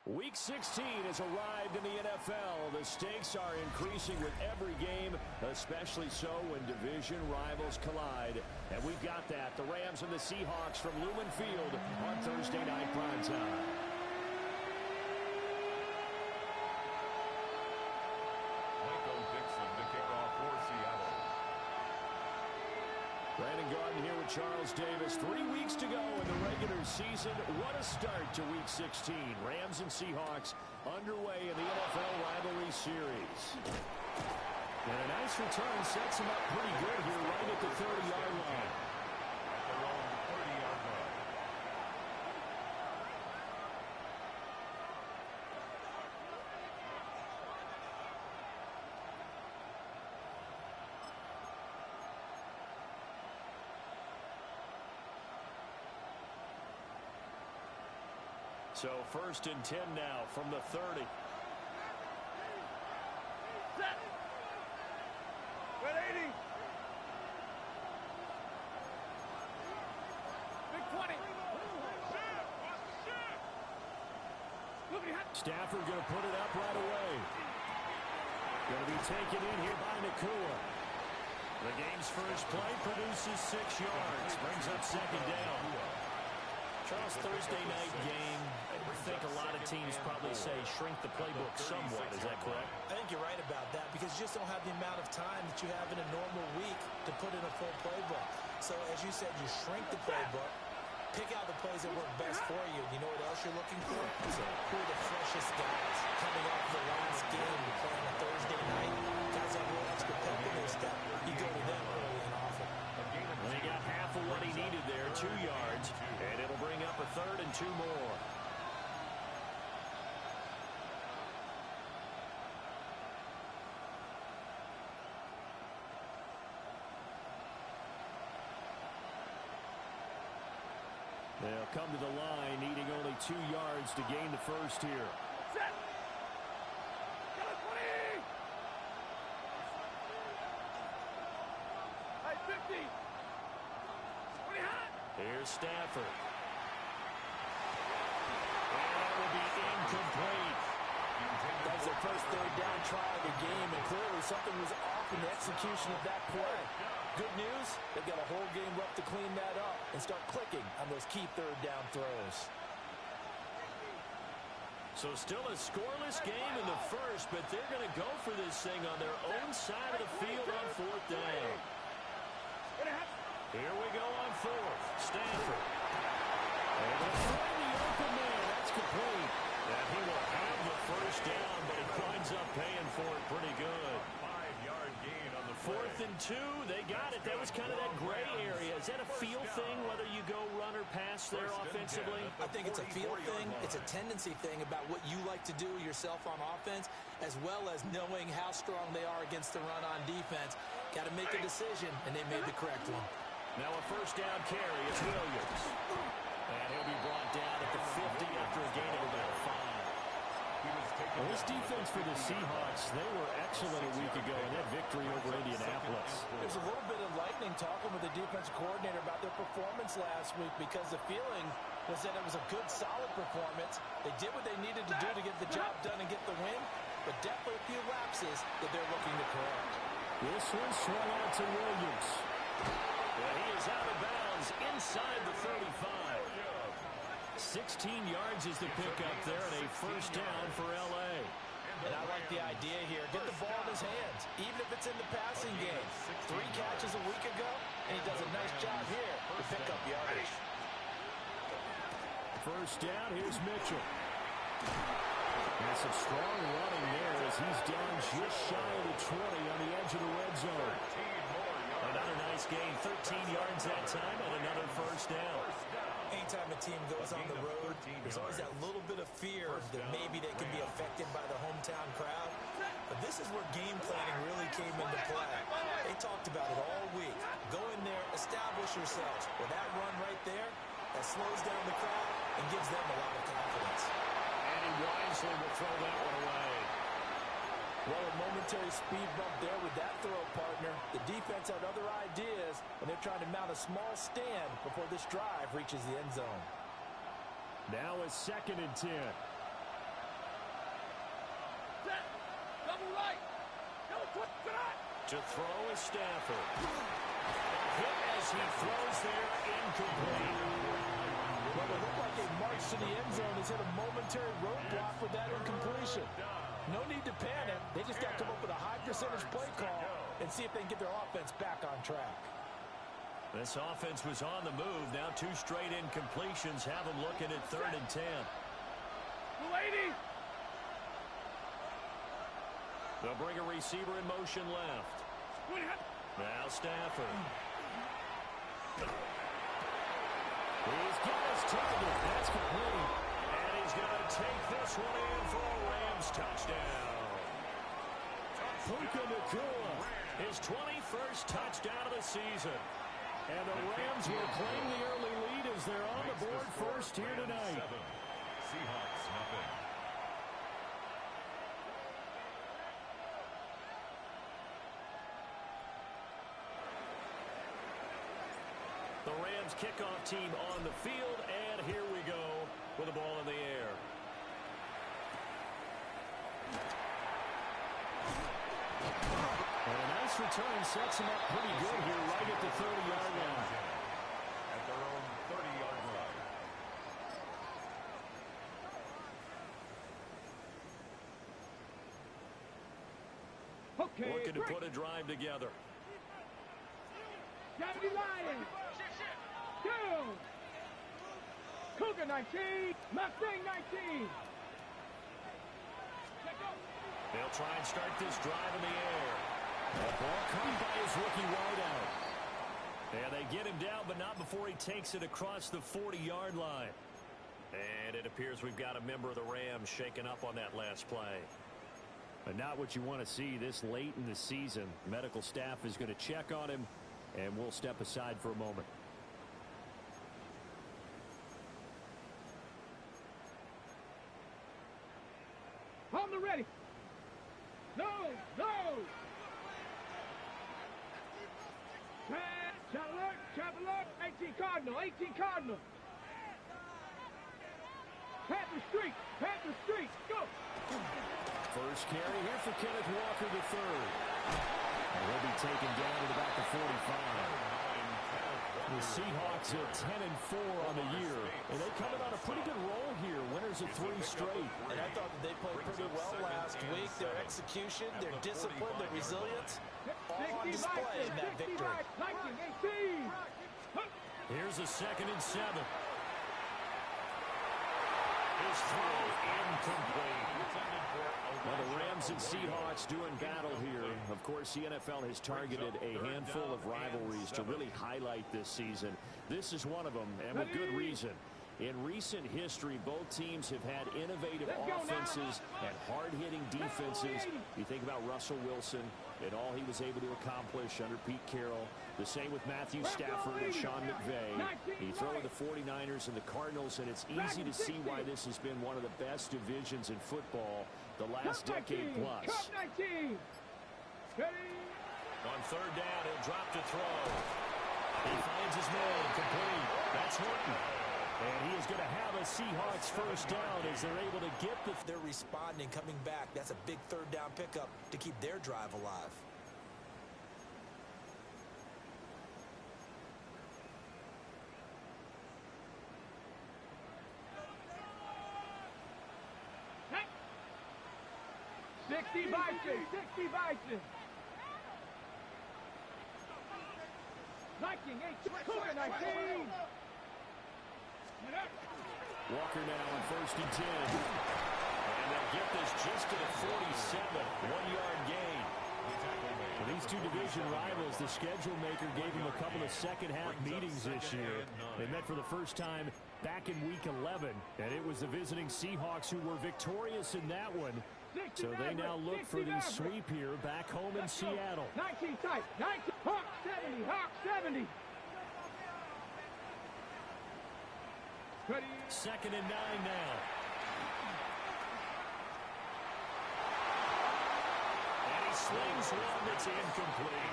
Week 16 has arrived in the NFL. The stakes are increasing with every game, especially so when division rivals collide. And we've got that. The Rams and the Seahawks from Lumen Field on Thursday night primetime. Brandon Garden here with Charles Davis. 3 weeks to go in the regular season. What a start to Week 16. Rams and Seahawks underway in the NFL rivalry series. And a nice return sets them up pretty good here right at the 30-yard line. At their own 30-yard line. So 1st and 10 now from the 30. Set. Red 80. Big 20. Stafford going to put it up right away. Going to be taken in here by Nakua. The game's first play produces 6 yards. Brings up 2nd down. Charles, Thursday night game, I think a lot of teams probably say shrink the playbook somewhat. Is that correct? I think you're right about that because you just don't have the amount of time that you have in a normal week to put in a full playbook. So, as you said, you shrink the playbook, pick out the plays that work best for you. You know what else you're looking for? So, who are the freshest guys coming off the last game to play on a Thursday night? Guys have a little extra pep in their step. You go to them early and often. Well, he got half of what he needed there, 2 yards, and it'll bring up a 3rd and 2 more. They'll come to the line, needing only 2 yards to gain the first here. Set. Got a 20. Hey, 50. 20 hot. Here's Stafford. And that will be incomplete. That was their first 3rd down try of the game, and clearly something was off in the execution of that play. Good news, they've got a whole game left to clean that up and start clicking on those key 3rd down throws. So still a scoreless game in the first, but they're going to go for this thing on their own side of the field on 4th down. Here we go on 4th. Stafford. And they'll find the open man. That's complete. And he will have the first down, but he winds up paying for it pretty good. 5-yard gain on the 4th and 2. They got it. That was kind of that gray area. Is that a feel thing, whether you go run or pass there offensively? I think it's a feel thing. It's a tendency thing about what you like to do yourself on offense, as well as knowing how strong they are against the run on defense. Got to make a decision, and they made the correct one. Now a first down carry. It's Williams. And he'll be brought down at the 50 after a gain of about 5. Well, this defense for the Seahawks, they were excellent a week ago in that victory over Indianapolis. There's a little bit of lightning talking with the defensive coordinator about their performance last week because the feeling was that it was a good, solid performance. They did what they needed to do to get the job done and get the win, but definitely a few lapses that they're looking to correct. This one swung out to Williams. And he is out of bounds inside the 35. 16 yards is the pickup there, and a first down for L.A. And I like the idea here. Get the ball in his hands, even if it's in the passing game. 3 catches a week ago, and he does a nice job here to pick up yardage. First down, here's Mitchell. And some strong running there as he's down just shy of the 20 on the edge of the red zone. Another nice gain, 13 yards that time, and another first down. Anytime a team goes on the road, there's always that little bit of fear that maybe they can be affected by the hometown crowd. But this is where game planning really came into play. They talked about it all week. Go in there, establish yourselves. With that run right there, that slows down the crowd and gives them a lot of confidence. And he wisely will throw that one away. Well, a momentary speed bump there with that throw, partner. The defense had other ideas, and they're trying to mount a small stand before this drive reaches the end zone. Now a 2nd and 10. To throw is Stafford. Hit as he throws there, incomplete. Well, it looked like they marched to the end zone. Has hit a momentary roadblock with that incompletion. No need to panic. They just got to come up with a high percentage play call and see if they can get their offense back on track. This offense was on the move. Now 2 straight incompletions have them looking at 3rd and 10. Lady. They'll bring a receiver in motion left. Now Stafford. He's got his target. That's complete. And he's going to take this one in for a Rams touchdown. Puka Nacua, his 21st touchdown of the season. And the Rams will claim the early lead as they're on the board first here tonight. Seahawks, nothing. The Rams kickoff team on the field, and here we go with the ball in the air. And a nice return sets him up pretty good here right at the 30-yard line. At their own 30-yard line. Okay. Looking to put a drive together. 70 Lions. Go. Cougar 19. Mustang 19. They'll try and start this drive in the air. The ball caught by his rookie wideout. And they get him down, but not before he takes it across the 40-yard line. And it appears we've got a member of the Rams shaken up on that last play. But not what you want to see this late in the season. Medical staff is going to check on him, and we'll step aside for a moment. On the ready. No. Trap alert. 18 Cardinal. Panther Street. Go. First carry here for Kenneth Walker III. And he'll be taken down at about the 45. The Seahawks at 10-4 on the year. And they come in on a pretty good roll here. Winners of 3 straight. And I thought that they played pretty well last week. Their execution, their discipline, their resilience, all on display in that victory. 19, 18. Here's a 2nd and 7. His throw incomplete. Well, the Rams and Seahawks doing battle here. Of course, the NFL has targeted a handful of rivalries to really highlight this season. This is one of them, and with good reason. In recent history, both teams have had innovative offenses and hard-hitting defenses. You think about Russell Wilson and all he was able to accomplish under Pete Carroll. The same with Matthew Stafford and Sean McVay. You throw in the 49ers and the Cardinals, and it's easy to see why this has been one of the best divisions in football the last decade plus. On 3rd down, he'll drop to throw. He finds his man, complete. That's Horton. And he is going to have a Seahawks first down as they're able to get the... They're responding, coming back. That's a big 3rd down pickup to keep their drive alive. Hey. 60 Bison. 19, 19. Walker now on 1st and 10. And they'll get this just to the 47. 1-yard gain. For these two division rivals, the schedule maker gave them a couple of second-half meetings this year. They met for the first time back in Week 11, and it was the visiting Seahawks who were victorious in that one. So they now look for the sweep here back home in Seattle. 19 tight. 19. Hawk 70. 2nd and 9 now. And he slings one that's incomplete.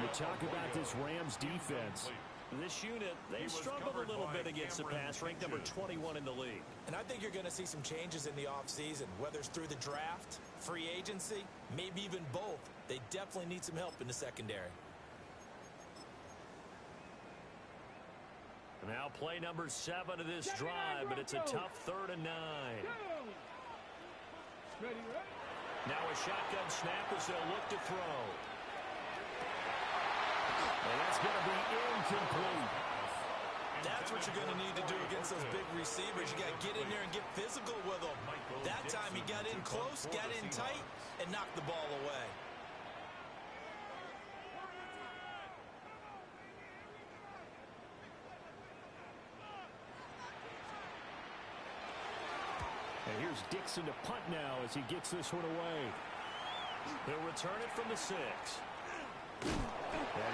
You talk about this Rams defense. This unit, they struggled a little bit against the pass, ranked number 21 in the league. And I think you're going to see some changes in the offseason, whether it's through the draft, free agency, maybe even both. They definitely need some help in the secondary. Now play number 7 of this drive, but it's a tough 3rd and 9. Ready, ready. Now a shotgun snap as they'll look to throw. And that's going to be incomplete. That's what you're going to need to do against those big receivers. You got to get in there and get physical with them. That time he got in close, got in tight, and knocked the ball away. And here's Dixon to punt now as he gets this one away. They'll return it from the 6. And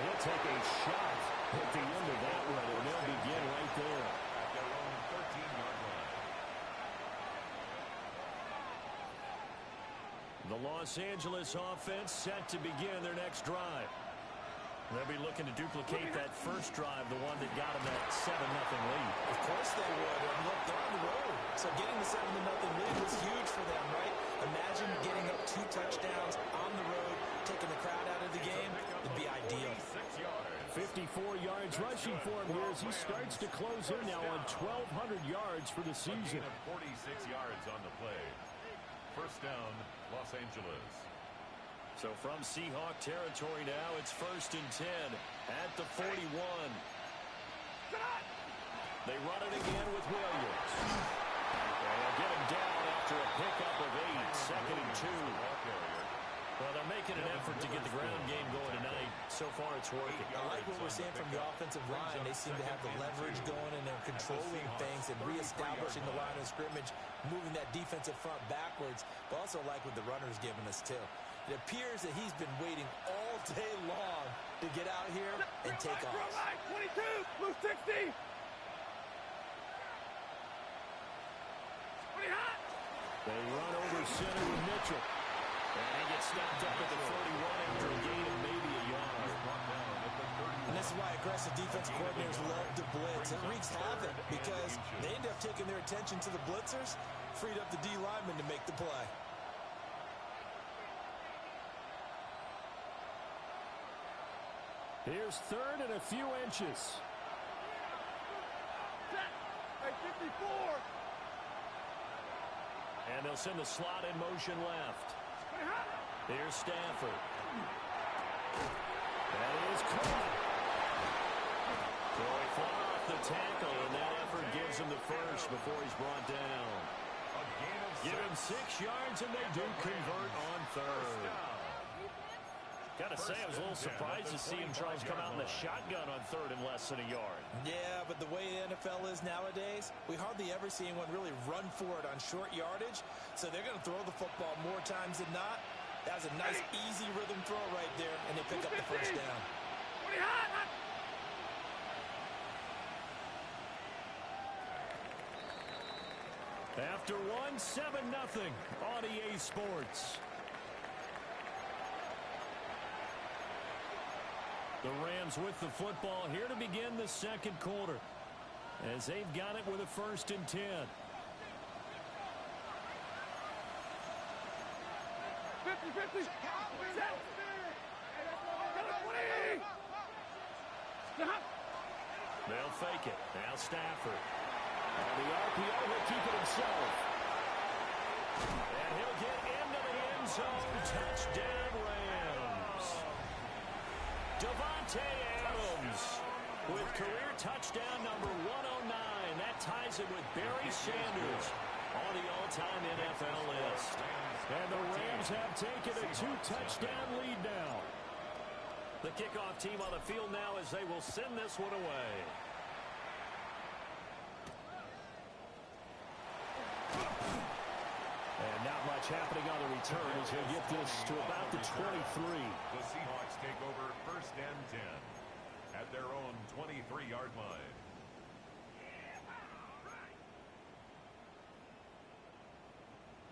he'll take a shot at the end of that one, and they'll begin right there. At their own 13-yard line. The Los Angeles offense set to begin their next drive. They'll be looking to duplicate that first drive, the one that got them that 7-0 lead. Of course they would. And look, they're on the road. So getting the 7-0 lead was huge for them, right? Imagine getting up 2 touchdowns on the road, taking the crowd out of the game. It'd be ideal. 54 yards rushing for him here as he starts to close in now on 1,200 yards for the season. 46 yards on the play. First down, Los Angeles. So from Seahawk territory now, it's 1st and 10 at the 41. They run it again with Williams. And they'll get him down after a pickup of 8, 2nd and 2. Well, they're making an effort to get the ground game going tonight. So far, it's working. I like what we're seeing from the offensive line. They seem to have the leverage going, and they're controlling things and reestablishing the line of scrimmage, moving that defensive front backwards. But also like what the runner's giving us, too. It appears that he's been waiting all day long to get out here and take off. 22, blue 60. They run over center with Mitchell. And he gets snapped up at the 31 after a gain of maybe a yard. And this is why aggressive defense coordinators love to blitz. It wreaks havoc because they end up taking their attention to the blitzers, freed up the D lineman to make the play. Here's 3rd and a few inches. Hey, 54. And they'll send the slot in motion left. Here's Stafford. That is Coleman. Going far off the tackle, and that effort gives him the first before he's brought down. Give him 6 yards, and they do convert on 3rd. Got to say, I was a little surprised to see him try to come out in the shotgun on 3rd and less than a yard. Yeah, but the way the NFL is nowadays, we hardly ever see anyone really run for it on short yardage. So they're going to throw the football more times than not. That was a nice, easy rhythm throw right there, and they pick up the first down. After one, 7-0 on EA Sports. The Rams with the football here to begin the 2nd quarter, as they've got it with a 1st and 10. 50-50. They'll fake it. Now Stafford. And the RPO will keep it himself. And he'll get into the end zone. Touchdown, Rams. Davante Adams with career touchdown number 109. That ties him with Barry Sanders on the all-time NFL list. And the Rams have taken a 2-touchdown lead now. The kickoff team on the field now as they will send this one away. And not much happening on the return as they get this to about the 23. The Seahawks take over 1st and 10 at their own 23-yard line.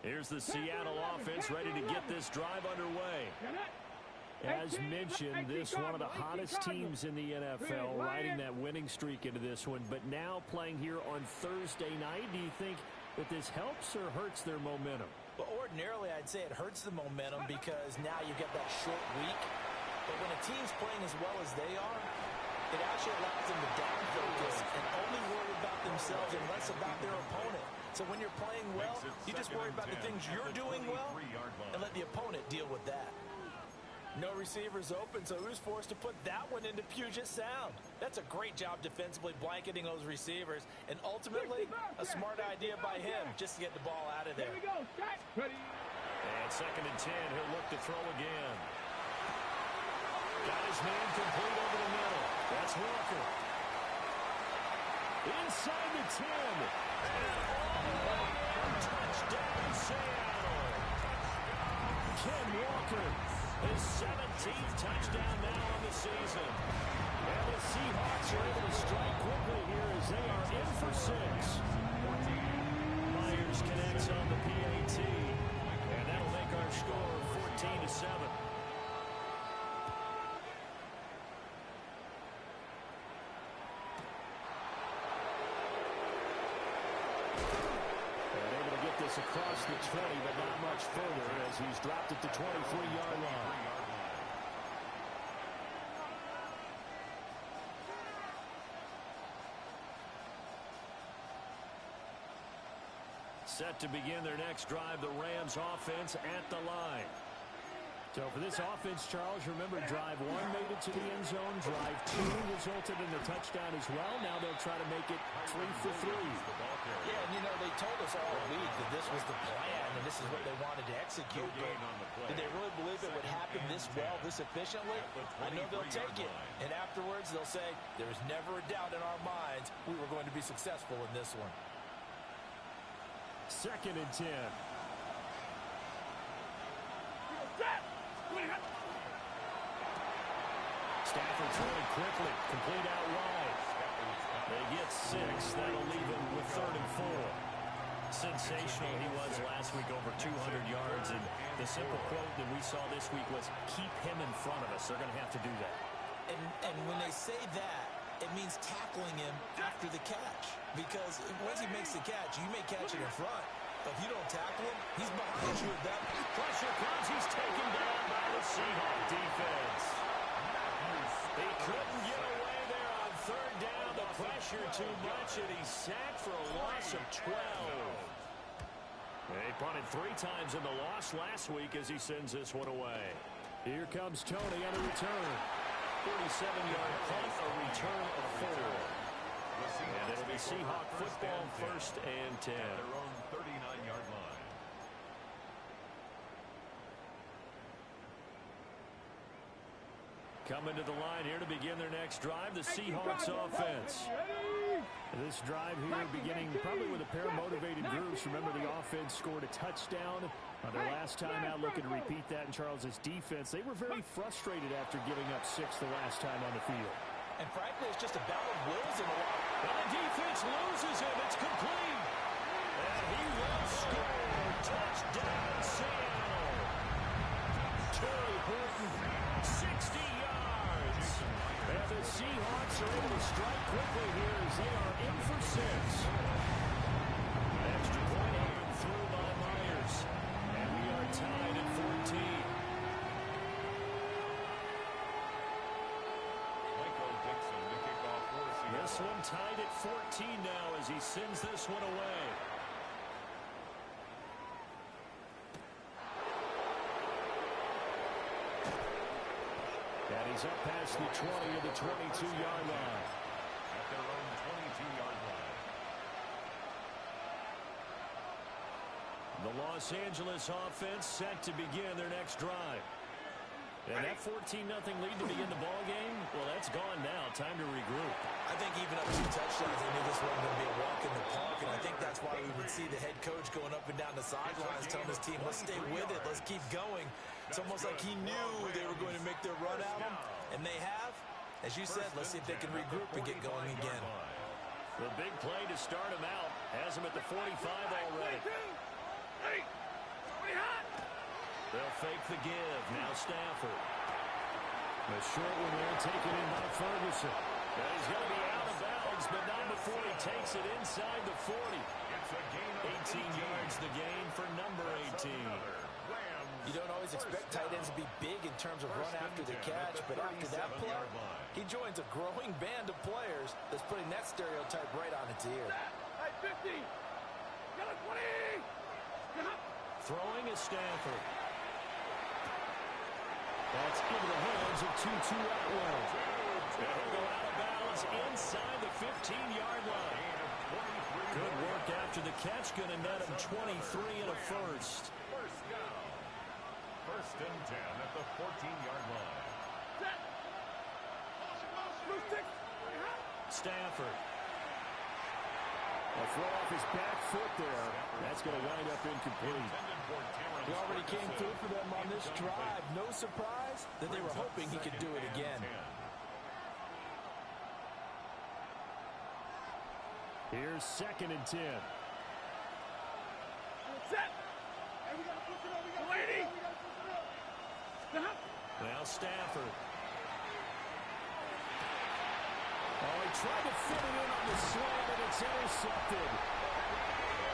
Here's the Seattle offense ready to get this drive underway. As mentioned, this one of the hottest teams in the NFL, riding that winning streak into this one, but now playing here on Thursday night. Do you think that this helps or hurts their momentum? Well, ordinarily, I'd say it hurts the momentum because now you get that short week. But when a team's playing as well as they are, it actually allows them to down focus and only worry about themselves and less about their opponent. So when you're playing well, you just worry about the things you're doing well and let the opponent deal with that. No receivers open, so who's forced to put that one into Puget Sound? That's a great job defensively blanketing those receivers, and ultimately, a smart idea by him just to get the ball out of there. Here we go, Scott. Ready. And 2nd and 10, he'll look to throw again. Got his man complete over the middle. That's Walker. Inside the 10. And all the way in, touchdown Seattle. Ken Walker, his 17th touchdown now on the season. And the Seahawks are able to strike quickly here as they are in for 6. Myers connects on the PAT. And that'll make our score 14-7. Across the 20, but not much further as he's dropped it to 23-yard line. Set to begin their next drive, the Rams offense at the line. So for this offense, Charles, remember drive 1 made it to the end zone. Drive 2 resulted in a touchdown as well. Now they'll try to make it 3 for 3. Yeah, and you know, they told us all week that this was the plan and this is what they wanted to execute. But did they really believe it would happen this well, this efficiently? I know they'll take it. And afterwards, they'll say, there was never a doubt in our minds we were going to be successful in this one. 2nd and 10. Stafford throwing quickly, complete out wide. They get 6. That'll leave him with 3rd and 4. Sensational he was last week, over 200 yards. And the simple quote that we saw this week was, keep him in front of us. They're going to have to do that. And when they say that, it means tackling him after the catch. Because once he makes the catch, you may catch it in front. But if you don't tackle him, he's behind you at that. Pressure comes. He's taken down by the Seahawk defense. He couldn't get away there on 3rd down. The pressure too much, and he's sacked for a loss of 12. They punted 3 times in the loss last week as he sends this one away. Here comes Tony on the return. 47-yard punt, a return of 4. And it'll be Seahawk football, 1st and 10. At their own 39-yard line. Coming to the line here to begin their next drive, the Seahawks offense. This drive here beginning probably with a pair of motivated groups. Remember, the offense scored a touchdown on their last time out, looking to repeat that in Charles's defense. They were very frustrated after giving up 6 the last time on the field. And frankly, it's just a battle of wills in a lot. And the defense loses him. It's complete. And he will score. Touchdown, Seattle. Terry Horton, 60 yards. And the Seahawks are able to strike quickly here as they are in for 6. Extra point up and through by Myers. And we are tied at 14. This one tied at 14 now as he sends this one away. And he's up past the 20 of the 22-yard line. At their own 22-yard line. The Los Angeles offense set to begin their next drive. And that 14-0 lead to begin the ball game, well, that's gone now. Time to regroup. I think even up 2 touchdowns, they knew this wasn't going to be a walk in the park, and I think that's why we would see the head coach going up and down the sidelines telling his team, let's stay with it, let's keep going. It's almost like he knew they were going to make their run at him, and they have. As you said, let's see if they can regroup and get going again. The big play to start him out has him at the 45 already. They'll fake the give. Now Stafford. A short one there, taken in by Ferguson. Now he's going to be out of bounds, but not before he takes it inside the 40. It's a gain of 18 yards the gain for number 18. You don't always expect tight ends to be big in terms of run after the catch, but after that play, he joins a growing band of players that's putting that stereotype right on its ear. Hey, 50. Got a 20. Throwing is Stafford. That's into the hands of Tutu Atwell. He'll go out of bounds inside the 15-yard line. Good work after the catch. Going to net him 23 and a first. First down. First and 10 at the 14-yard line. Set. Blue stick. Stafford. A throw off his back foot there. That's going to wind up incomplete. He already came through for them on this drive. No surprise that they were hoping he could do it again. Here's 2nd and 10. Set. Hey, we got to push it up. We got to push it up. Now Stafford. Oh, he tried to fit it in on the slant, and it's intercepted.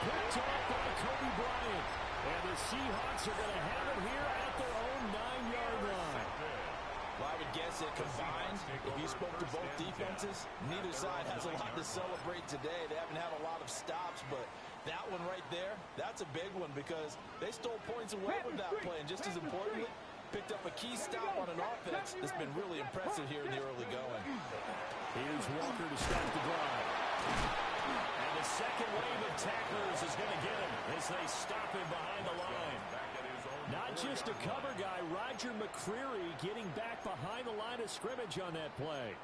Picked off by Kobe Bryant. And the Seahawks are going to have it here at their own 9-yard line. Well, I would guess that combined, if you spoke to both defenses, neither side has a lot to celebrate today. They haven't had a lot of stops, but that one right there, that's a big one because they stole points away with that play. And just as importantly, picked up a key stop on an offense that's been really impressive here in the early going. Here's Walker to start the drive. And the second wave of tacklers is going to get him as they stop him behind the line. Not just a cover guy, Roger McCreary getting back behind the line of scrimmage on that play.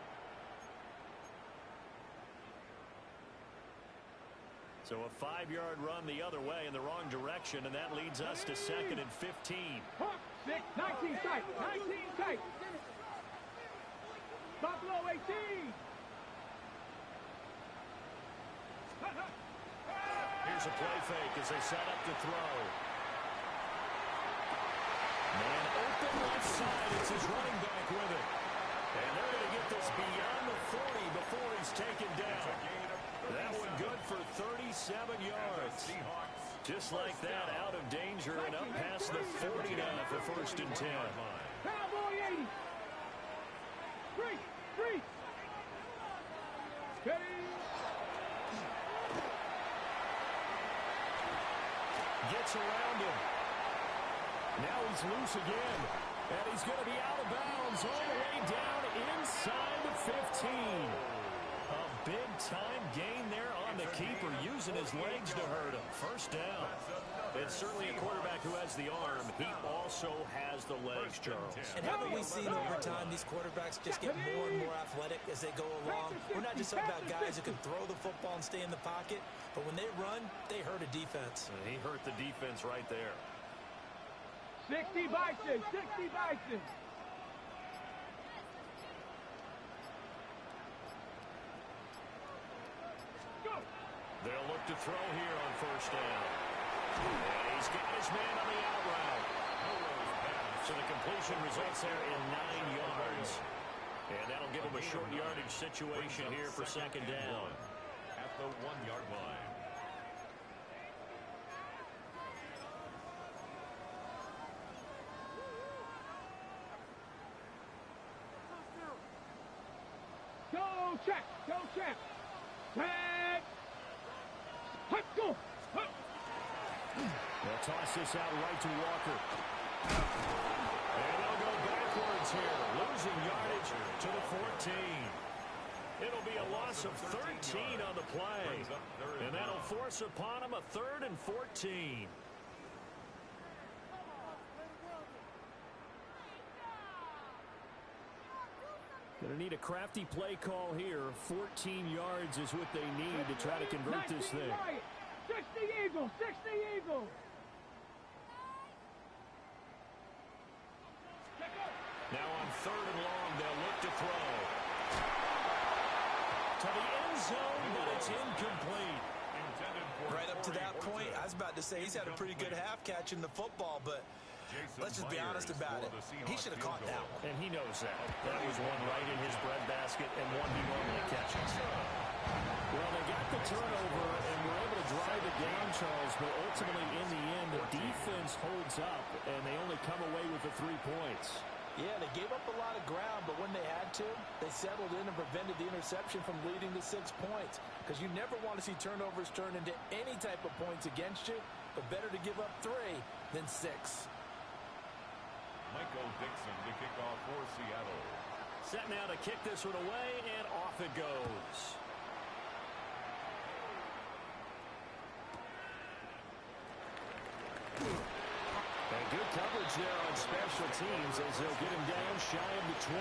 So a 5-yard run the other way in the wrong direction, and that leads us to 2nd and 15. 19 tight. 19 tight. Buffalo 18. Here's a play fake as they set up to throw. Man open left side. It's his running back with it. And they're going to get this beyond the 40 before he's taken down. That one good for 37 yards. Just like that, out of danger and up past the 40 now for 1st and 10. Cowboy 80. Three. Steady. Gets around him. Now he's loose again. And he's going to be out of bounds all the way down inside the 15. A big-time gain there on the keeper, using his legs to hurt him. First down. It's certainly a quarterback who has the arm. He also has the legs, Charles. And haven't we seen over time these quarterbacks just get more and more athletic as they go along? We're not just talking about guys who can throw the football and stay in the pocket, but when they run, they hurt a defense. And he hurt the defense right there. 60 Bison. 60 Bison. They'll look to throw here on 1st down. And he's got his man on the out route. So the completion results there in 9 yards. And that'll give him a short yardage situation here for 2nd down. At the 1-yard line. Go check. Tag. Go. They'll toss this out right to Walker. And they'll go backwards here, losing yardage to the 14. It'll be a loss of 13 on the play. And that'll force upon him a 3rd and 14. Going to need a crafty play call here. 14 yards is what they need to try to convert this thing. 60 Eagles. 60 Eagles. Now on 3rd and long, they'll look to throw. To the end zone, but it's incomplete. Right up to that point, I was about to say he's had a pretty good half catching the football, but Let's just be honest about it. He should have caught that one. And he knows that. That was one right in his breadbasket and one he normally catches. Well, they got the turnover and were able to drive it down, Charles, but ultimately in the end, the defense holds up, and they only come away with the 3 points. Yeah, they gave up a lot of ground, but when they had to, they settled in and prevented the interception from leading to 6 points. Because you never want to see turnovers turn into any type of points against you, but better to give up 3 than 6. Michael Dixon to kick off for Seattle. Set now to kick this one away, and off it goes. And good coverage there on special teams as they'll get him down shy of the 20.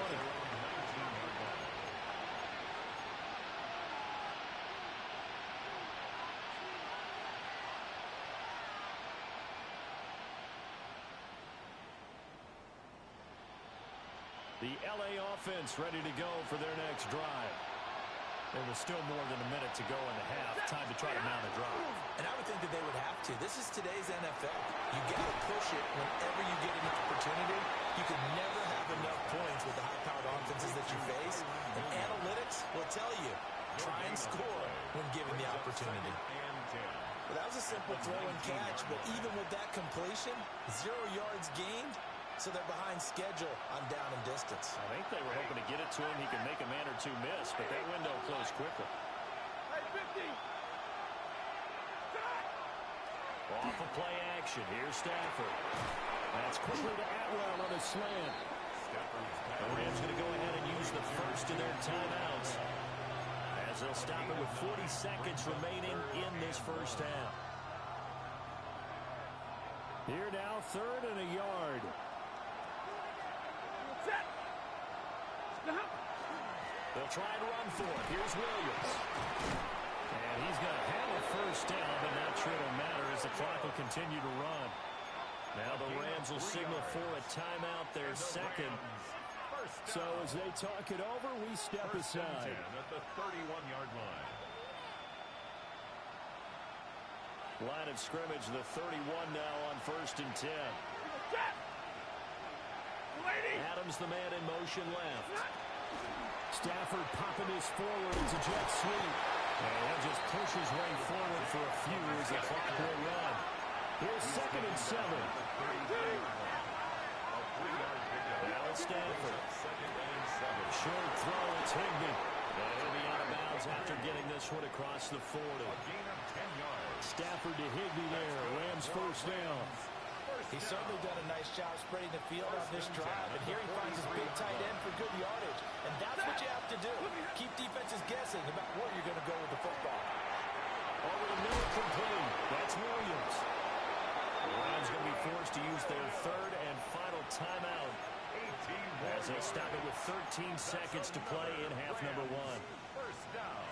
The LA offense ready to go for their next drive. There was still more than a minute to go in the half. Time to try to mount a drive. And I would think that they would have to. This is today's NFL. You got to push it whenever you get an opportunity. You can never have enough points with the high-powered offenses that you face. And analytics will tell you, try and score when given the opportunity. Well, that was a simple throw and catch, but even with that completion, 0 yards gained. So they're behind schedule on down and distance. I think they were hoping to get it to him. He could make a man or two miss, but that window closed quickly. Off of play action. Here's Stafford. That's quickly to Atwell on a slant. The Rams going to go ahead and use the first of their timeouts as they'll stop it with 40 seconds remaining in this first half. Here now, 3rd and a yard. They'll try and run for it. Here's Williams. And he's going to have a first down, but not sure it'll matter as the clock will continue to run. Now the Rams will signal for a timeout, their second. So as they talk it over, we step aside. At the 31-yard line. Line of scrimmage, the 31 now on 1st and 10. Adams, the man in motion left. Stafford popping this forward. It's a jet sweep. And he'll just push his way forward for a few as the clock will run. Here's 2nd and 7. Now it's Stafford. Short throw, it's Higbee. And he'll be out of bounds after getting this one across the 40. Stafford to Higbee there. Rams first down. He's certainly done a nice job spreading the field on this drive, and here he finds his big tight end for good yardage. And that's what you have to do. Keep defenses guessing about where you're going to go with the football. Over the middle, complete. That's Williams. The Rams going to be forced to use their 3rd and final timeout as they'll stop it with 13 seconds to play in half number 1. First down.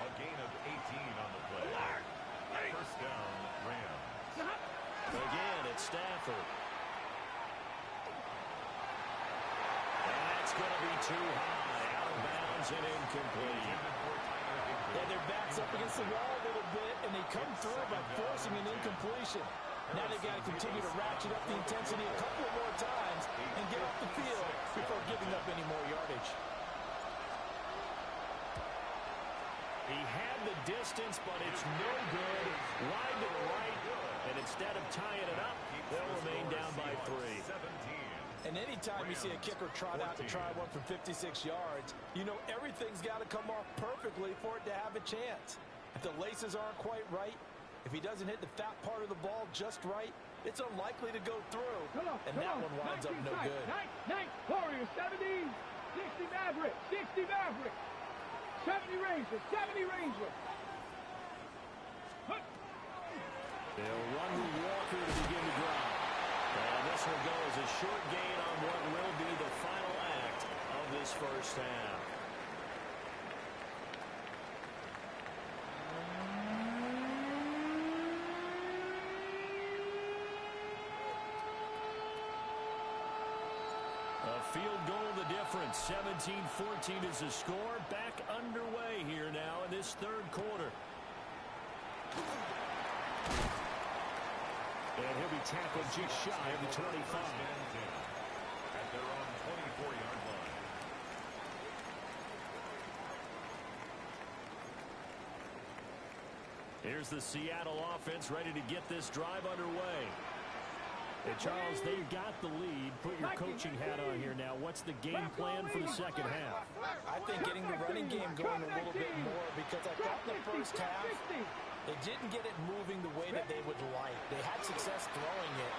A gain of 18 on the play. First down, Rams. Again, it's Stafford. That's going to be too high. Out of bounds and incomplete. Yeah, their back's up against the wall a little bit, and they come through by forcing an incompletion. Now they've got to continue to ratchet up the intensity a couple of more times and get off the field before giving up any more yardage. He had the distance, but it's no good. Wide to the right, and instead of tying it up, they'll remain down by 3. And anytime you see a kicker trot out to try one from 56 yards, you know everything's got to come off perfectly for it to have a chance. If the laces aren't quite right, if he doesn't hit the fat part of the ball just right, it's unlikely to go through. And that one winds up no good. Nice, Warriors, 70, 60 Maverick, 60 Maverick. 70 Rangers, 70 Rangers. They'll run with Walker to begin the drive. And this will go as a short gain on what will be the final act of this first half. A field goal the difference. 17-14 is the score. Back underway here now in this 3rd quarter. And he'll be tackled just shy of the 25. At their own 24-yard line. Here's the Seattle offense ready to get this drive underway. And Charles, they've got the lead. Put your coaching hat on here now. What's the game plan for the second half? I think getting the running game going a little bit more, because I thought in the first half they didn't get it moving the way that they would like. They had success throwing it,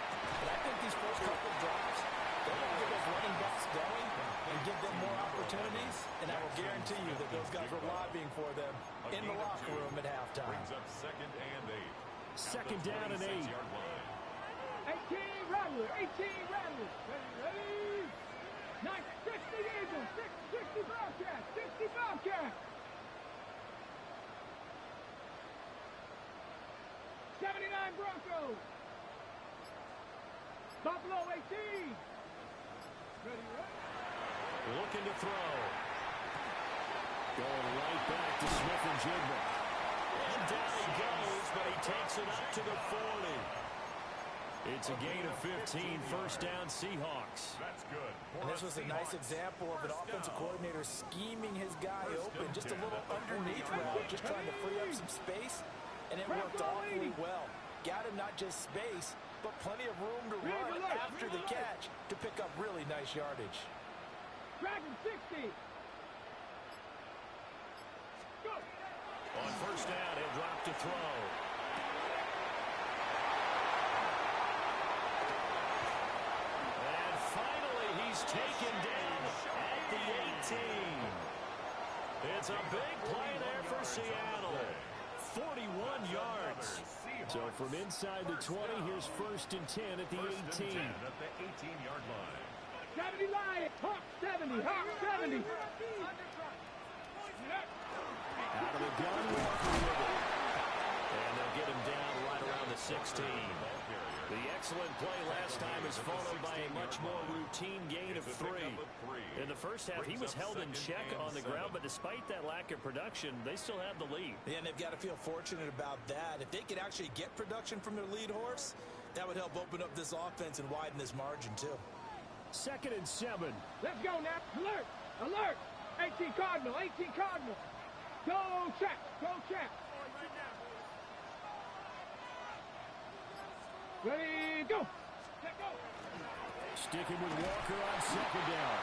but I think these first couple of drives, they're going to get those running backs going and give them more opportunities, and I will guarantee you that those guys were lobbying for them in the locker room at halftime. Brings up 2nd and 8. Second down and 8. 18 Rattlers, 18 Rattlers. Ready? 60 Eagles, 60 Bobcats, 60 Bobcats. 79 Broncos. Buffalo 18. Ready? Looking to throw. Going right back to Smith and Jigba. And down he goes, but he takes it up to the 40. It's a gain of 15, first down Seahawks. That's good. And this was a nice example of an offensive coordinator scheming his guy open. Just a little underneath route, just trying to free up some space. And it worked awfully well. Got him not just space, but plenty of room to run after the catch to pick up really nice yardage. Dragon 60. Go. On first down, he'll drop to throw. And finally, he's taken down at the 18. It's a big play there for Seattle. 41 yards. So from inside the 20, here's first and 10 at the 18. At the 18-yard line. 70 Lions, Hawk 70, Hawk 70. Out of the gun, Walker with it. And they'll get him down right around the 16. The excellent play last time is followed by a much more routine gain of 3. In the first half, he was held in check on the ground, but despite that lack of production, they still have the lead. Yeah, and they've got to feel fortunate about that. If they could actually get production from their lead horse, that would help open up this offense and widen this margin, too. 2nd and 7. Let's go now. Alert, alert. 18 Cardinal, 18 Cardinal. Go check, go check. Ready, go. Let go. Sticking with Walker on 2nd down.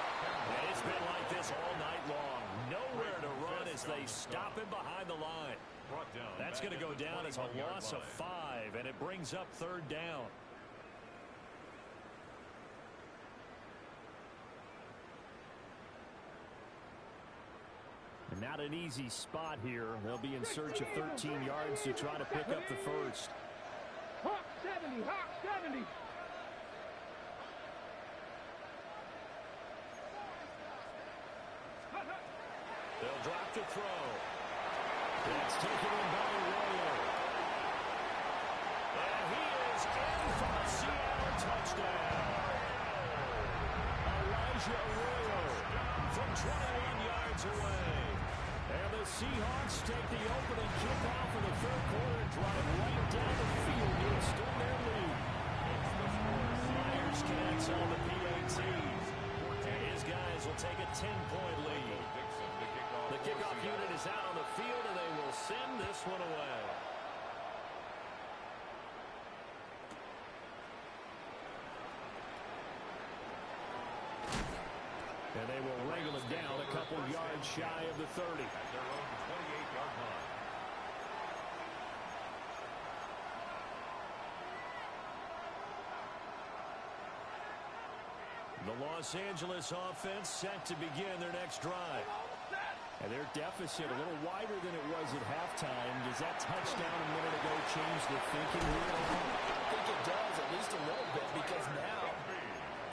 And it's been like this all night long. Nowhere to run as they stop him behind the line. That's going to go down as a loss of 5, and it brings up 3rd down. And not an easy spot here. They'll be in search of 13 yards to try to pick up the first. Hawk 70, Hawk 70. They'll drop to throw. That's taken in by Arroyo. And he is in for a Seattle touchdown. Elijah Arroyo from 21 yards away. And the Seahawks take the opening kickoff in the 3rd quarter and drive right down the field to extend their lead. Myers connects on the PAT. And his guys will take a 10-point lead. The kickoff unit is out on the field, and they will send this one away. And they will wrangle it down a couple yards shy of the 30. At their own 28-yard line. The Los Angeles offense set to begin their next drive. And their deficit a little wider than it was at halftime. Does that touchdown a minute ago change the thinking here? I think it does, at least a little bit, because now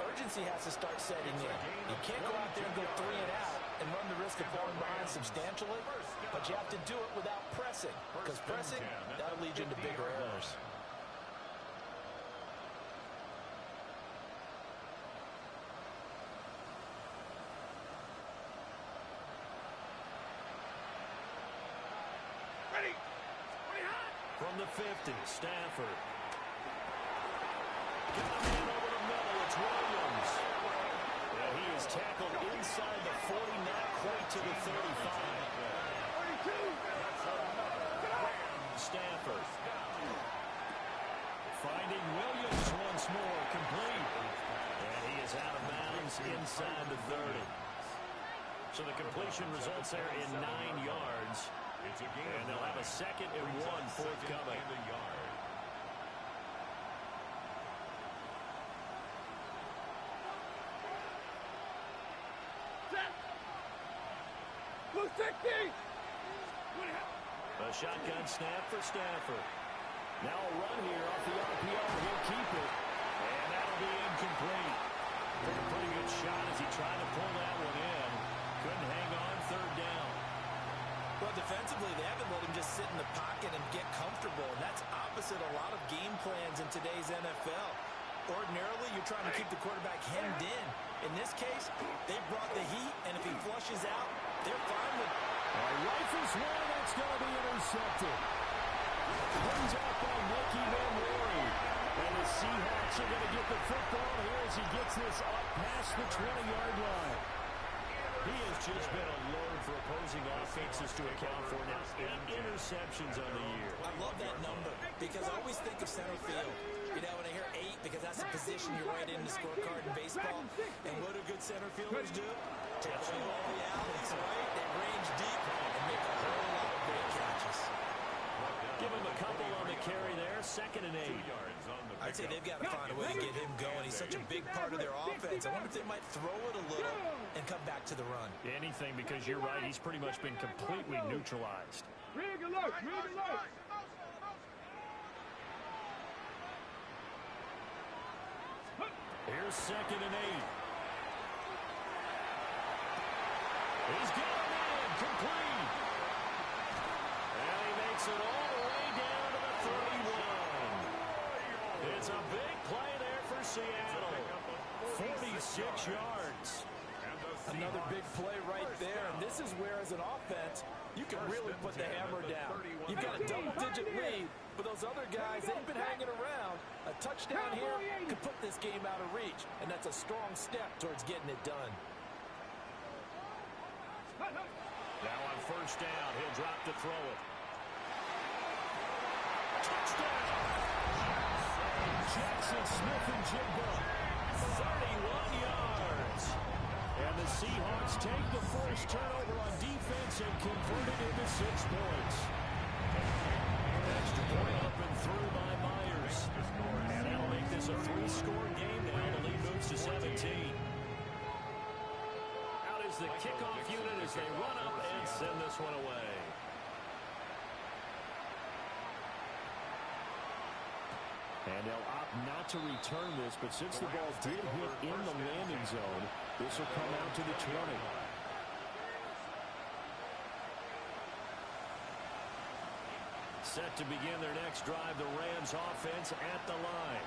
urgency has to start setting in. You can't go out there and go 3 and out and run the risk of falling behind substantially, but you have to do it without pressing, because pressing, that'll lead you into bigger errors. From the 50, Stafford. got a man over the middle. It's Williams. And he is tackled inside the 40, not quite to the 35. 32. Stafford. Finding Williams once more, complete. And he is out of bounds inside the 30. So the completion results there in 9 yards. And they'll have a 2nd and 1 forthcoming. Blue 60. A shotgun snap for Stafford. Now a run here off the RPO. He'll keep it. And that'll be incomplete. Took a pretty good shot as he tried to pull that one in. Couldn't hang on, 3rd down. Well, defensively, they haven't let him just sit in the pocket and get comfortable. And that's opposite a lot of game plans in today's NFL. Ordinarily, you're trying to keep the quarterback hemmed in. In this case, they brought the heat, and if he flushes out, they're fine with it. Rifles one, that's going to be intercepted. Brings out by Nicky Van Rory. And the Seahawks are going to get the football here as he gets this up past the 20-yard line. He has just been a load for opposing offenses to account for. Now, 8 interceptions on the year. I love that number because I always think of center field. You know, when I hear 8, because that's the position you write in the scorecard in baseball. And what do good center fielders do? Take away all the alleys, right? They range deep and make a whole lot of great catches. Give him a couple on the carry there. 2nd and 8. I'd say they've got to find a way to get him going. He's such a big part of their offense. I wonder if they might throw it a little and come back to the run. Anything, because you're right. He's pretty much been completely neutralized. Rig alert. Rig alert. Here's 2nd and 8. He's got a man complete. And he makes it all the way down to the 31. It's a big play there for Seattle. 46 yards. Another big play right there, and this is where, as an offense, you can really put the hammer down. You've got a double-digit lead, but those other guys, they've been hanging around. A touchdown here could put this game out of reach, and that's a strong step towards getting it done. Now on 1st down, he'll drop to throw it. Touchdown! Jackson Smith-Njigba, 31 yards. And the Seahawks take the first turnover on defense and convert it into 6 points. Extra point up and through by Myers. And that'll make this a 3-score game now. The lead moves to 17. Out is the kickoff unit as they run up and send this one away. And they'll opt not to return this, but since the ball did hit in the landing zone, this will come out to the 20. Set to begin their next drive, the Rams offense at the line.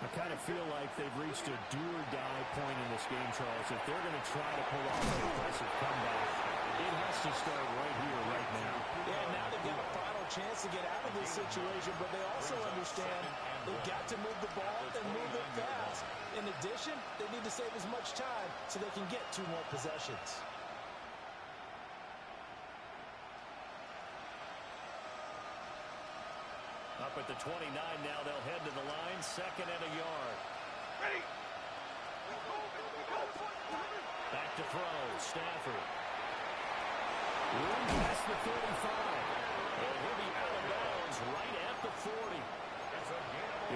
I kind of feel like they've reached a do-or-die point in this game, Charles. If they're going to try to pull off an impressive comeback, it has to start right here, right now. Yeah, now they've got a final chance to get out of this situation, but they also understand they've got to move the ball and move it fast. In addition, they need to save as much time so they can get 2 more possessions. Up at the 29 now, they'll head to the line, 2nd and a yard. Ready. Back to throw, Stafford. Room past the 35. And he'll be out of bounds right at the 40.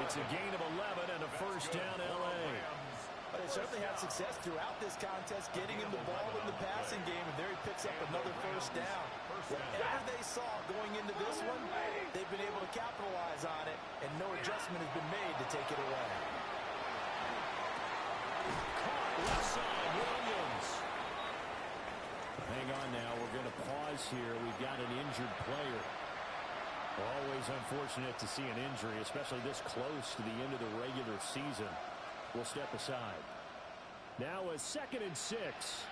It's a gain of 11 and a first down, L.A. But they certainly had success throughout this contest, getting him the ball in the passing game, and there he picks up another first down. Whatever they saw going into this one, they've been able to capitalize on it, and no adjustment has been made to take it away. Caught left side, Williams. Hang on now, we're going to pause here. We've got an injured player. Always unfortunate to see an injury, especially this close to the end of the regular season. We'll step aside. Now a 2nd and 6.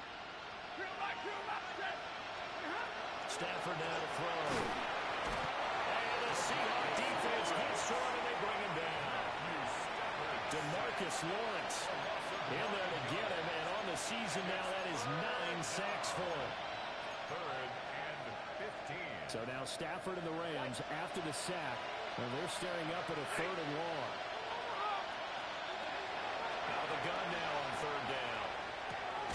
Stafford now to throw. And the Seahawks defense gets to him and they bring him down. sacks for him. 3rd and 15. So now Stafford and the Rams after the sack, and they're staring up at a 3rd and long. Out of the gun now on 3rd down.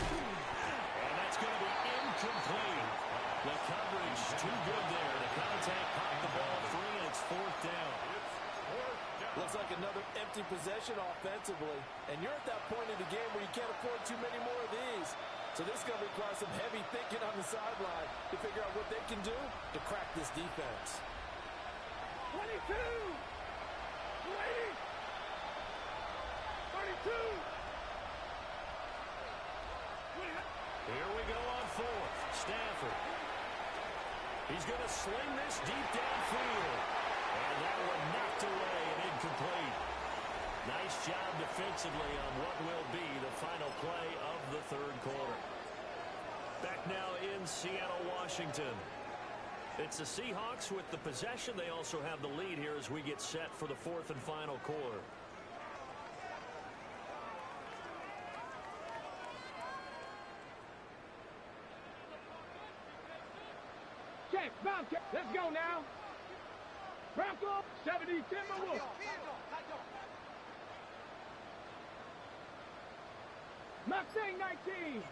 And that's going to be incomplete. The coverage too good there. The contact popped the ball free, and it's 4th down. Looks like another empty possession offensively. And you're at that point in the game where you can't afford too many more of these. So this is going to require some heavy thinking on the sideline to figure out what they can do to crack this defense. 22! 32! Here we go on 4th. Stafford. He's going to sling this deep downfield. And that one knocked away and incomplete. Nice job defensively on what will be the final play of the 3rd quarter. Back now in Seattle, Washington. It's the Seahawks with the possession. They also have the lead here as we get set for the 4th and final quarter. Check, bounce check. Let's go now. Bronco, 70, Timberwolves. Mustang 19.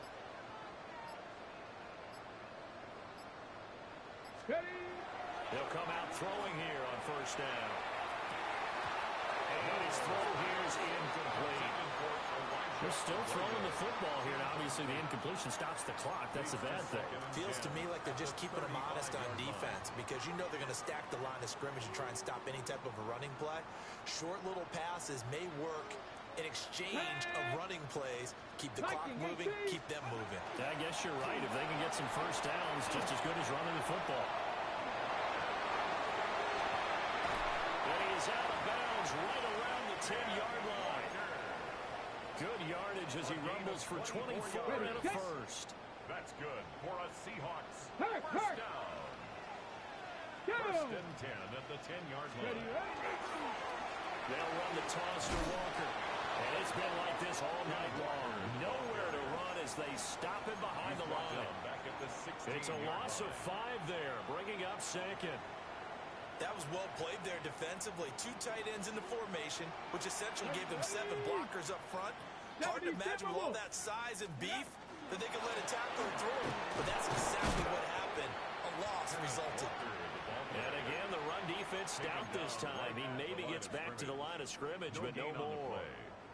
Ready. They'll come out throwing here on 1st down. And his throw here is incomplete. They're still throwing the football here. And obviously, the incompletion stops the clock. That's a bad thing. Feels to me like they're just keeping them honest on defense because you know they're going to stack the line of scrimmage and try and stop any type of a running play. Short little passes may work in exchange of running plays. Keep the clock moving, keep them moving. I guess you're right. If they can get some 1st downs, just as good as running the football. And he is out of bounds right around the 10-yard line. Good yardage as he rumbles for 24 and a 1st. That's good for a Seahawks. Hurt. 1st down. 1st and 10 at the 10-yard line. They'll run the toss to Walker. And it's been like this all night long. Nowhere to run as they stop it behind the line. Back at the 16. It's a loss of 5 there, bringing up 2nd. That was well played there defensively. 2 tight ends in the formation, which essentially gave them 7 blockers up front. Hard to imagine with all that size and beef that they could let a tackler through. But that's exactly what happened. A loss resulted. And again, the run defense stout this time. He maybe gets back to the line of scrimmage, but no more.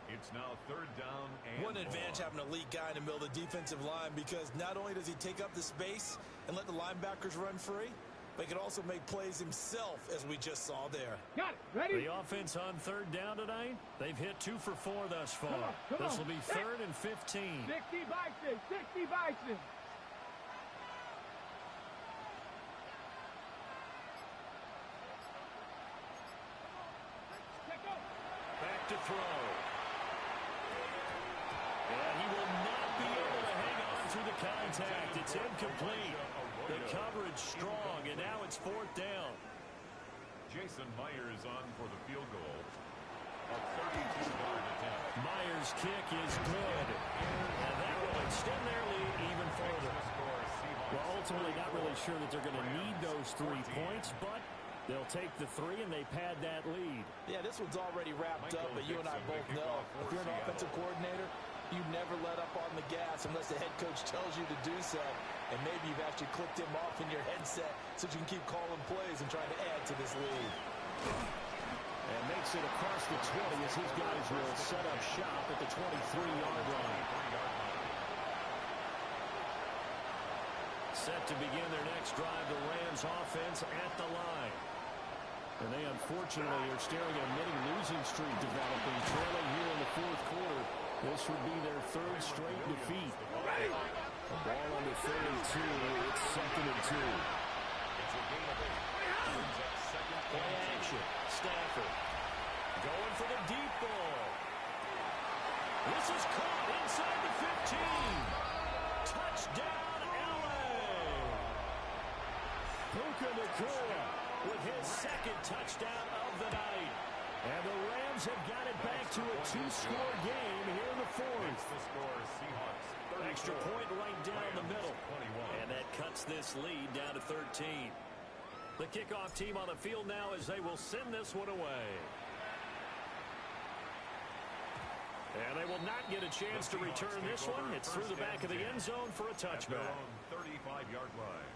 It's now 3rd down and One advantage having an elite guy in the middle of the defensive line because not only does he take up the space and let the linebackers run free, but he can also make plays himself, as we just saw there. Got it. Ready? The offense on 3rd down tonight, they've hit 2 for 4 thus far. This will be 3rd and 15. 60 Bison. 60 Bison. Back to throw. And he will not be able to hang on through the contact. It's incomplete. The coverage strong, and now it's 4th down. Jason Myers on for the field goal. A 32-yard attempt. Myers' kick is good. And that will extend their lead even further. Well, ultimately, not really sure that they're going to need those 3 points, but they'll take the 3 and they pad that lead. Yeah, this one's already wrapped up, but you and I both know if you're an offensive coordinator, you never let up on the gas unless the head coach tells you to do so. And maybe you've actually clicked him off in your headset so you can keep calling plays and trying to add to this lead. And makes it across the 20 as his guys will set up shop at the 23-yard line. Set to begin their next drive, the Rams offense at the line. And they unfortunately are staring at a mini losing streak developing, trailing here in the 4th quarter. This would be their 3rd straight defeat. A ball under 32. It's 2nd and 2. Play action. Stafford going for the deep ball. This is caught inside the 15. Touchdown, LA. Puka Nacua with his 2nd touchdown of the night. And the Rams have got it back to a 2-score game here in the 4th. The score, Seahawks Extra point right down the middle. And that cuts this lead down to 13. The kickoff team on the field now as they will send this one away. And they will not get a chance to return this one. It's through the back of the end zone for a touchback. 35-yard line.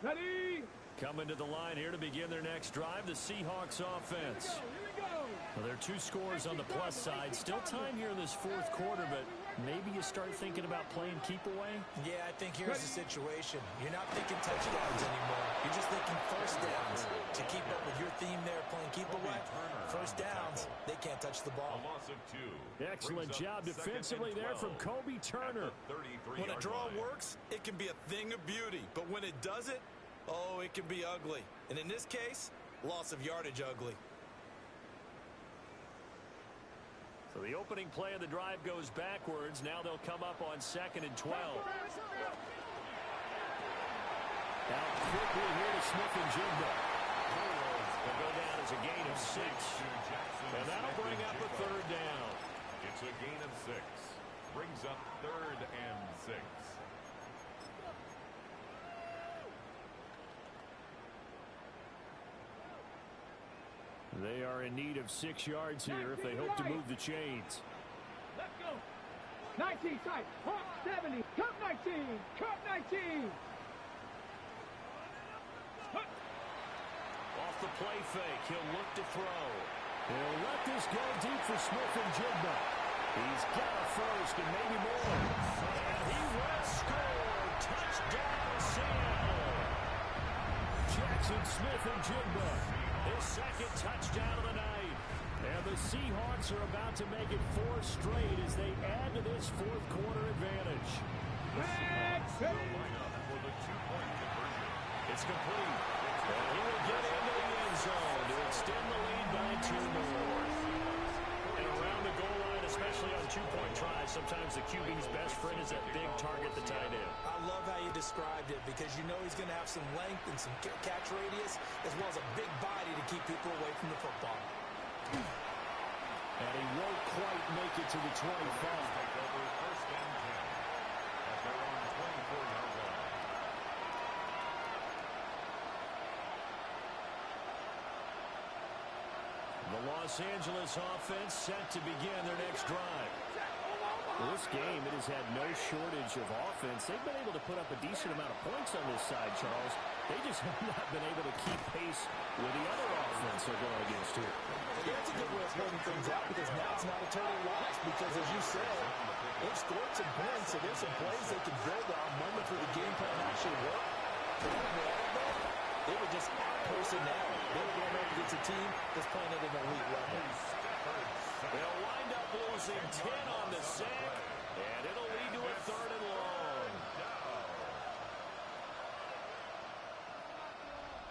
Ready? Coming to the line here to begin their next drive, the Seahawks offense. Here we go. Well, there are 2 scores on the plus side. Still time here in this fourth quarter, but maybe you start thinking about playing keep away? Yeah, I think here's the situation. You're not thinking touchdowns anymore. You're just thinking first downs. To keep up with your theme there, playing keep away, first downs, they can't touch the ball. A loss of 2. Excellent job defensively there from Kobe Turner. When a draw works, it can be a thing of beauty. But when it doesn't, oh, it can be ugly. And in this case, loss of yardage ugly. So the opening play of the drive goes backwards. Now they'll come up on 2nd and 12. Now quickly here to Smith-Njigba. Will go down as a gain of 6. And that'll bring up a 3rd down. It's a gain of 6. Brings up 3rd and 6. They are in need of 6 yards here if they hope to move the chains. Let's go. 19 tight. Hawk 70. Cup 19. Cup 19. Off the play fake, he'll look to throw. He'll let this go deep for Smith-Njigba. He's got a first and maybe more. And he will score. Touchdown, Seattle. Jackson Smith-Njigba, his 2nd touchdown of the night. And the Seahawks are about to make it 4 straight as they add to this fourth quarter advantage. For the 2-point conversion. It's complete. And he will get into the end zone to extend the lead by 2 more. And around the goal line, especially on 2-point tries, sometimes the QB's best friend is that big target, the tight end. I love how you described it because you know he's going to have some length and some catch radius as well as a big body to keep people away from the football. And he won't quite make it to the 25. Take over 1st and 10 at their own 24-yard line. The Los Angeles offense set to begin their next drive. Well, this game, it has had no shortage of offense. They've been able to put up a decent amount of points on this side, Charles. They just have not been able to keep pace with the other offense they're going against here. Yeah, that's a good way of pointing things out because now it's not a total loss because, as you said, they've scored some points, so there's some plays they can build on, moment for the game plan actually work. But overall, though, they were just out personnel. They were going up against a team that's playing at an elite level. They'll wind up losing 10 on the sack, and it'll lead to a 3rd and long.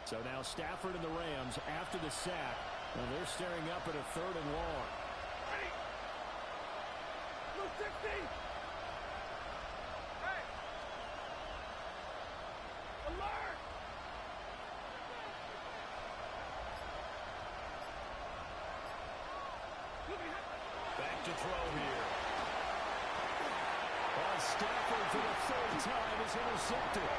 So now Stafford and the Rams, after the sack, well, they're staring up at a 3rd and long. Ready. Blue 60. Hey. Alert. Back to throw here. Stafford for the 3rd time is intercepted.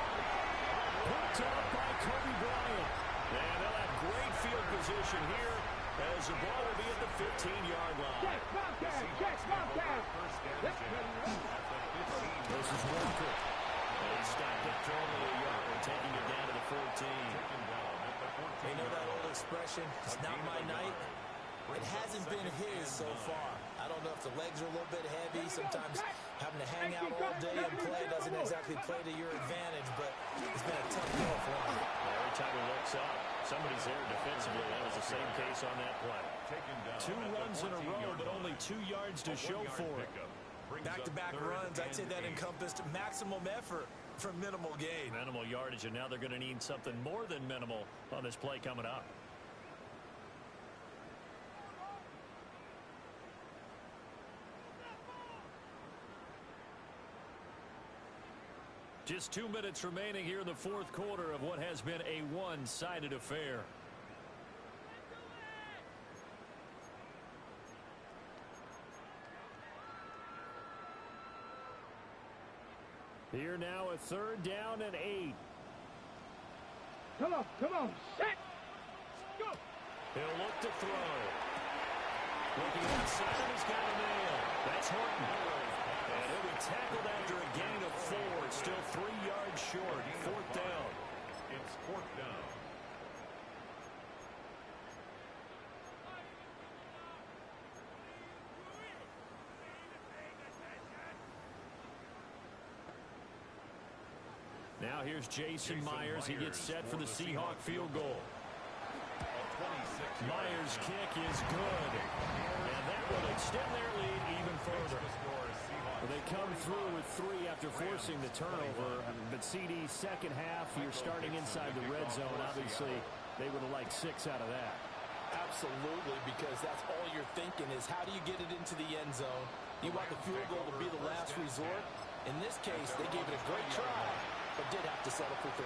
Picked off by Kobe Bryant. And they'll have great field position here as the ball will be at the 15-yard line. Check, Bobcat. Check, Bobcat. This is Walker. They stopped it for only a yard, taking it down to the 14. You know that old expression, it's not my night? It hasn't been his so far. I don't know if the legs are a little bit heavy. Sometimes having to hang out all day and play doesn't exactly play to your advantage, but it's been a tough go for him. Every time he looks up, somebody's there defensively. That was the same case on that play. 2 runs in a row, but only 2 yards to show for it. Back-to-back runs, I'd say that encompassed maximum effort for minimal gain. Minimal yardage, and now they're going to need something more than minimal on this play coming up. Just 2 minutes remaining here in the fourth quarter of what has been a one-sided affair. Here now, a 3rd down and 8. Come on, set, go. He'll look to throw. Looking outside, he's got a nail. That's Horton. And he'll be tackled after a gain of 4. Still 3 yards short. 4th down. It's 4th down. Now here's Jason Myers. He gets set for the Seahawk field goal. Myers' kick is good. And that will extend their lead even further. They come through with 3 after forcing the turnover. But CD, second half, you're starting inside the red zone. Obviously, they would have liked 6 out of that. Absolutely, because that's all you're thinking is how do you get it into the end zone? You want the field goal to be the last resort. In this case, they gave it a great try, but did have to settle for 3.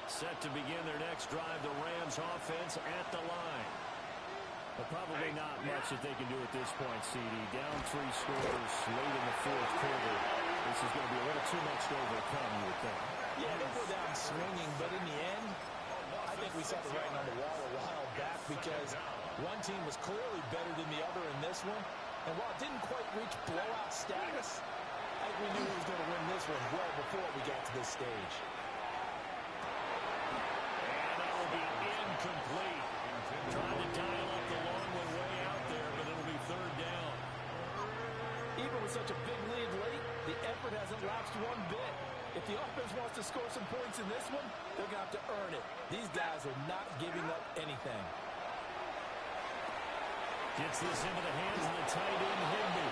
Set to begin their next drive, the Rams offense at the line. But probably not much that they can do at this point, CD. Down 3 scores late in the 4th quarter. This is going to be a little too much to overcome, you would think. Yeah, they go down swinging, but in the end, I think we saw the writing on the wall a while back because one team was clearly better than the other in this one. And while it didn't quite reach blowout status, I think we knew who was going to win this one well before we got to this stage. And that will be incomplete. Trying to dial up the long one way out there, but it'll be 3rd down. Even with such a big lead late, the effort hasn't lapsed one bit. If the offense wants to score some points in this one, they're going to have to earn it. These guys are not giving up anything. Gets this into the hands of the tight end, Higby.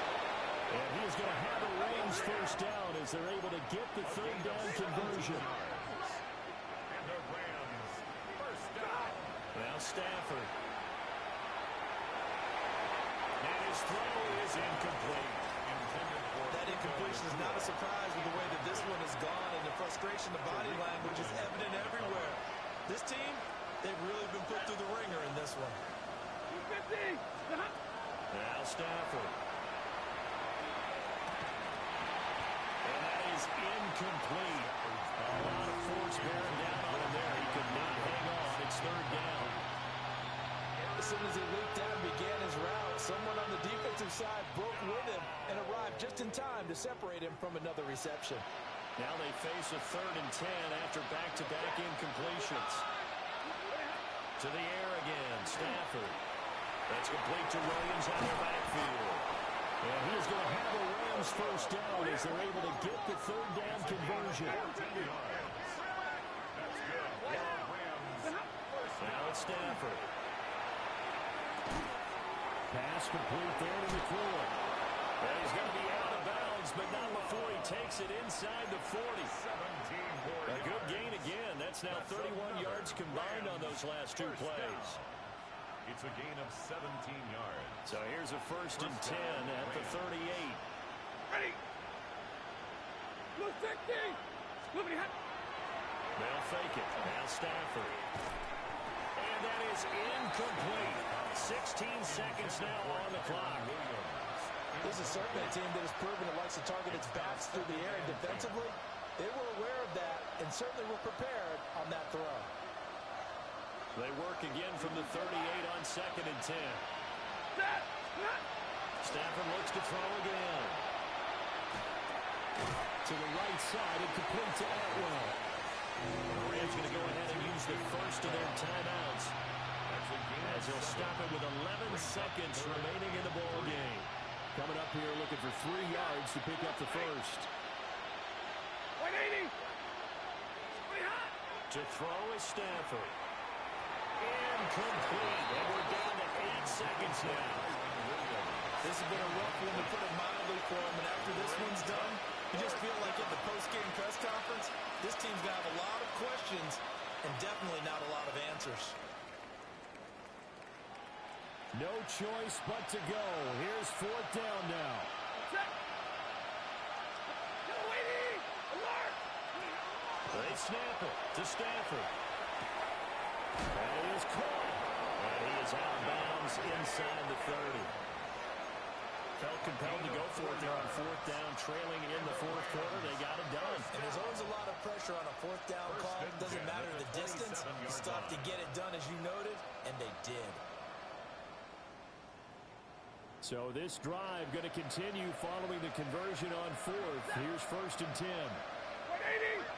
And he is going to have a Rams 1st down as they're able to get the 3rd down conversion. And the Rams 1st down. Now Stafford. And his throw is incomplete. That incompletion is not a surprise with the way that this one has gone, and the frustration, the body language is evident everywhere. This team, they've really been put through the ringer in this one. 250. Now Stafford. And that is incomplete. A lot of force bearing down on him there. He could not hang on. It's 3rd down. As soon as he leaped out and began his route, someone on the defensive side broke with him and arrived just in time to separate him from another reception. Now they face a 3rd and 10 after back-to-back incompletions. To the air again, Stafford. That's complete to Williams on their backfield. And he is going to have a Rams 1st down as they're able to get the 3rd down conversion. Now it's Stafford. Pass complete there to McCoy. And he's going to be out of bounds, but not before he takes it inside the 40. A good gain again. That's now 31 yards combined on those last 2 plays. It's a gain of 17 yards. So here's a 1st and 10 at the 38. Ready. Blue 60. They'll fake it. Now Stafford. And that is incomplete. 16 seconds now on the clock. This is certainly a team that has proven it likes to target its backs through the air, and defensively, they were aware of that and certainly were prepared on that throw. They work again from the 38 on 2nd and 10. Stafford looks to throw again. To the right side and complete to Atwell. The Rams going to go ahead and use the first of their timeouts as they'll stop it with 11 seconds remaining in the ball game. Coming up here looking for 3 yards to pick up the first. 180. To throw is Stafford. Incomplete. And we're down to 8 seconds now. This has been a rough one, to put it mildly, for him. And after this one's done, you just feel like at the post-game press conference, this team's going to have a lot of questions and definitely not a lot of answers. No choice but to go. Here's 4th down now. They snap it to Stafford. That is caught. And he is out of bounds inside the 30. Felt compelled to go for it there on fourth down, trailing in the fourth quarter. They got it done. And there's always a lot of pressure on a fourth down call. It doesn't matter the distance. You stop to get it done, as you noted, and they did. So this drive going to continue following the conversion on fourth. Here's 1st and 10. 180.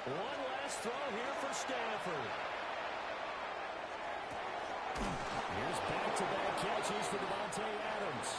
One last throw here for Stafford. Here's back-to-back catches for Davante Adams.